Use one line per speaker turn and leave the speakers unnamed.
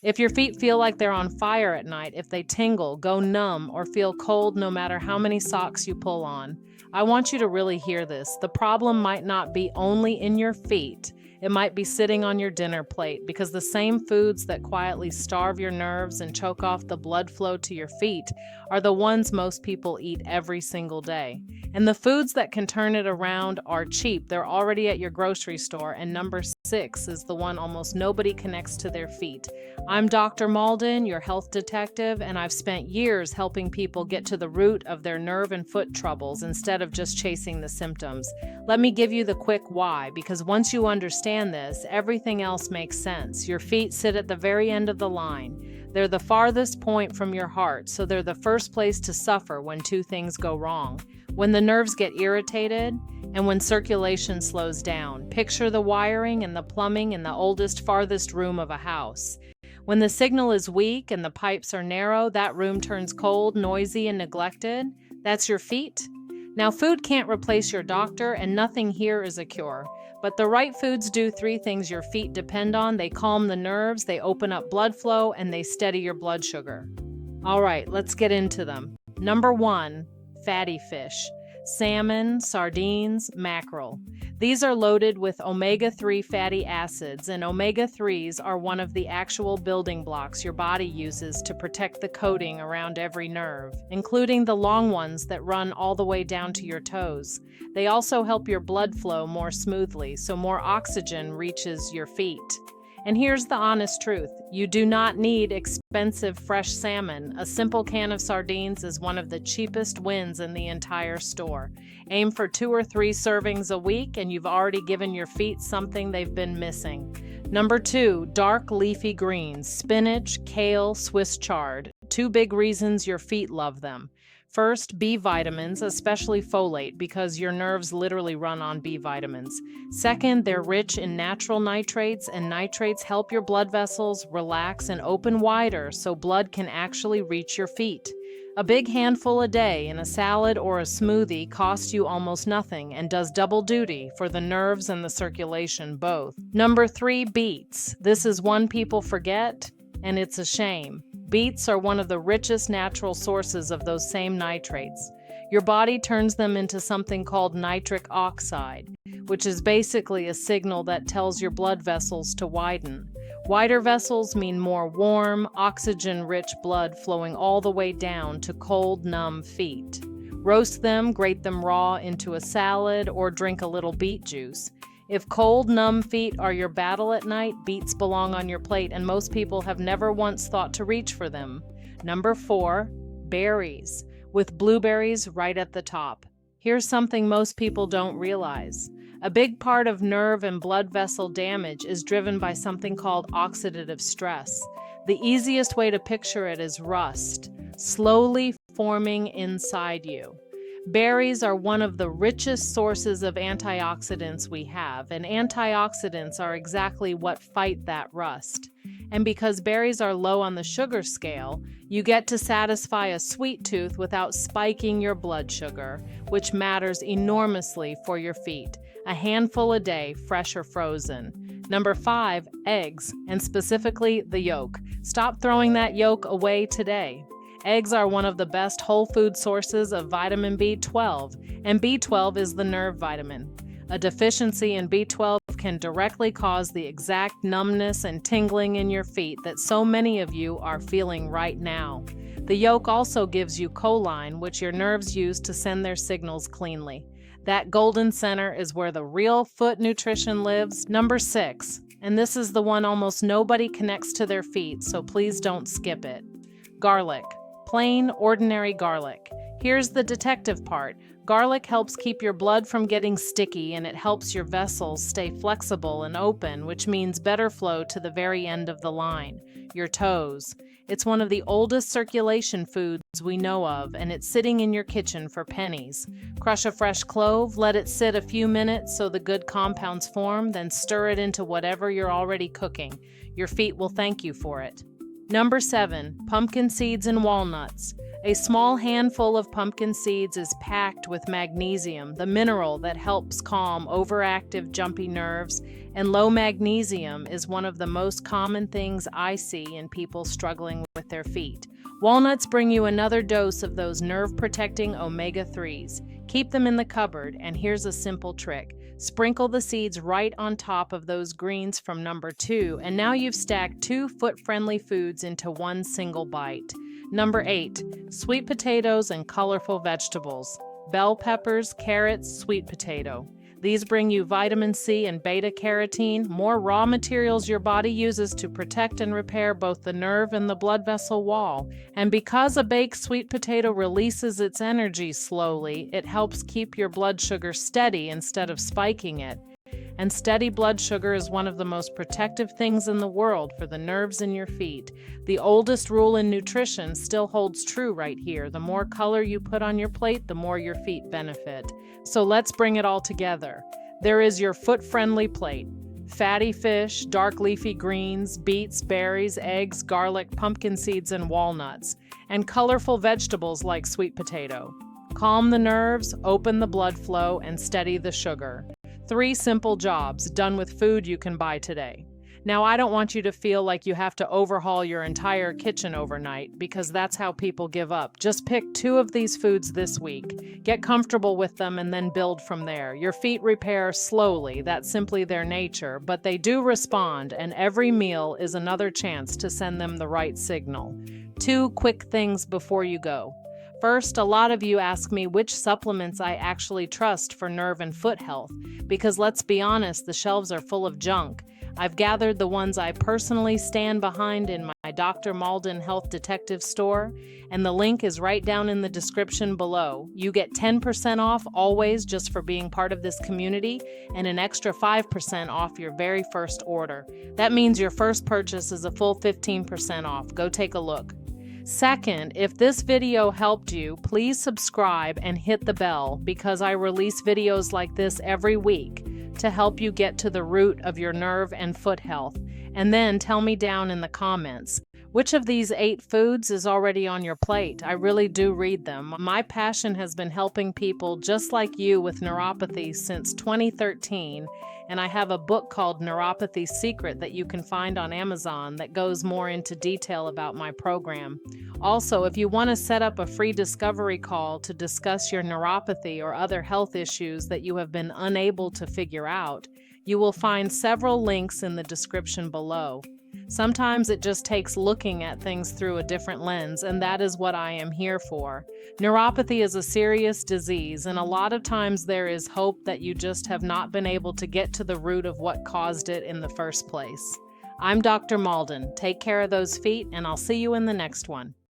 If your feet feel like they're on fire at night, if they tingle, go numb, or feel cold no matter how many socks you pull on, I want you to really hear this. The problem might not be only in your feet. It might be sitting on your dinner plate because the same foods that quietly starve your nerves and choke off the blood flow to your feet are the ones most people eat every single day. And the foods that can turn it around are cheap. They're already at your grocery store. And number 6 is the one almost nobody connects to their feet. I'm Dr. Mauldin, your health detective, and I've spent years helping people get to the root of their nerve and foot troubles instead of just chasing the symptoms. Let me give you the quick why, because once you understand this, everything else makes sense. Your feet sit at the very end of the line. They're the farthest point from your heart, so they're the first place to suffer when two things go wrong. When the nerves get irritated and when circulation slows down. Picture the wiring and the plumbing in the oldest, farthest room of a house. When the signal is weak and the pipes are narrow, that room turns cold, noisy, and neglected. That's your feet. Now, food can't replace your doctor, and nothing here is a cure. But the right foods do 3 things your feet depend on. They calm the nerves, they open up blood flow, and they steady your blood sugar. All right, let's get into them. Number 1, fatty fish. Salmon, sardines, mackerel. These are loaded with omega-3 fatty acids, and omega-3s are one of the actual building blocks your body uses to protect the coating around every nerve, including the long ones that run all the way down to your toes. They also help your blood flow more smoothly, so more oxygen reaches your feet. And here's the honest truth. You do not need expensive fresh salmon. A simple can of sardines is one of the cheapest wins in the entire store. Aim for 2 or 3 servings a week and you've already given your feet something they've been missing. Number 2, dark leafy greens, spinach, kale, Swiss chard. 2 big reasons your feet love them. First, B vitamins, especially folate, because your nerves literally run on B vitamins. Second, they're rich in natural nitrates, and nitrates help your blood vessels relax and open wider so blood can actually reach your feet. A big handful a day in a salad or a smoothie costs you almost nothing and does double duty for the nerves and the circulation both. Number 3, beets. This is one people forget, and it's a shame. Beets are one of the richest natural sources of those same nitrates. Your body turns them into something called nitric oxide, which is basically a signal that tells your blood vessels to widen. Wider vessels mean more warm, oxygen-rich blood flowing all the way down to cold, numb feet. Roast them, grate them raw into a salad, or drink a little beet juice. If cold, numb feet are your battle at night, beets belong on your plate, and most people have never once thought to reach for them. Number 4, berries, with blueberries right at the top. Here's something most people don't realize. A big part of nerve and blood vessel damage is driven by something called oxidative stress. The easiest way to picture it is rust, slowly forming inside you. Berries are one of the richest sources of antioxidants we have, and antioxidants are exactly what fight that rust. And because berries are low on the sugar scale, you get to satisfy a sweet tooth without spiking your blood sugar, which matters enormously for your feet. A handful a day, fresh or frozen. Number 5, eggs, and specifically the yolk. Stop throwing that yolk away today. Eggs are one of the best whole food sources of vitamin B12, and B12 is the nerve vitamin. A deficiency in B12 can directly cause the exact numbness and tingling in your feet that so many of you are feeling right now. The yolk also gives you choline, which your nerves use to send their signals cleanly. That golden center is where the real foot nutrition lives. Number 6, and this is the one almost nobody connects to their feet, so please don't skip it. Garlic. Plain, ordinary garlic. Here's the detective part. Garlic helps keep your blood from getting sticky, and it helps your vessels stay flexible and open, which means better flow to the very end of the line, your toes. It's one of the oldest circulation foods we know of, and it's sitting in your kitchen for pennies. Crush a fresh clove, let it sit a few minutes so the good compounds form, then stir it into whatever you're already cooking. Your feet will thank you for it. Number 7, pumpkin seeds and walnuts. A small handful of pumpkin seeds is packed with magnesium, the mineral that helps calm overactive, jumpy nerves, and low magnesium is one of the most common things I see in people struggling with their feet. Walnuts bring you another dose of those nerve-protecting omega-3s. Keep them in the cupboard, and here's a simple trick. Sprinkle the seeds right on top of those greens from number 2, and now you've stacked 2 foot-friendly foods into one single bite. Number 8, sweet potatoes and colorful vegetables. Bell peppers, carrots, sweet potato. These bring you vitamin C and beta-carotene, more raw materials your body uses to protect and repair both the nerve and the blood vessel wall. And because a baked sweet potato releases its energy slowly, it helps keep your blood sugar steady instead of spiking it. And steady blood sugar is one of the most protective things in the world for the nerves in your feet. The oldest rule in nutrition still holds true right here. The more color you put on your plate, the more your feet benefit. So let's bring it all together. There is your foot-friendly plate. Fatty fish, dark leafy greens, beets, berries, eggs, garlic, pumpkin seeds, and walnuts. And colorful vegetables like sweet potato. Calm the nerves, open the blood flow, and steady the sugar. 3 simple jobs done with food you can buy today. Now, I don't want you to feel like you have to overhaul your entire kitchen overnight, because that's how people give up. Just pick 2 of these foods this week. Get comfortable with them and then build from there. Your feet repair slowly, that's simply their nature, but they do respond, and every meal is another chance to send them the right signal. 2 quick things before you go. First, a lot of you ask me which supplements I actually trust for nerve and foot health, because let's be honest, the shelves are full of junk. I've gathered the ones I personally stand behind in my Dr. Mauldin Health Detective store, and the link is right down in the description below. You get 10% off always just for being part of this community, and an extra 5% off your very first order. That means your first purchase is a full 15% off. Go take a look. Second, if this video helped you, please subscribe and hit the bell, because I release videos like this every week to help you get to the root of your nerve and foot health. And then tell me down in the comments, which of these 8 foods is already on your plate? I really do read them. My passion has been helping people just like you with neuropathy since 2013, and I have a book called Neuropathy Secret that you can find on Amazon that goes more into detail about my program. Also, if you want to set up a free discovery call to discuss your neuropathy or other health issues that you have been unable to figure out, you will find several links in the description below. Sometimes it just takes looking at things through a different lens, and that is what I am here for. Neuropathy is a serious disease, and a lot of times there is hope that you just have not been able to get to the root of what caused it in the first place. I'm Dr. Mauldin. Take care of those feet, and I'll see you in the next one.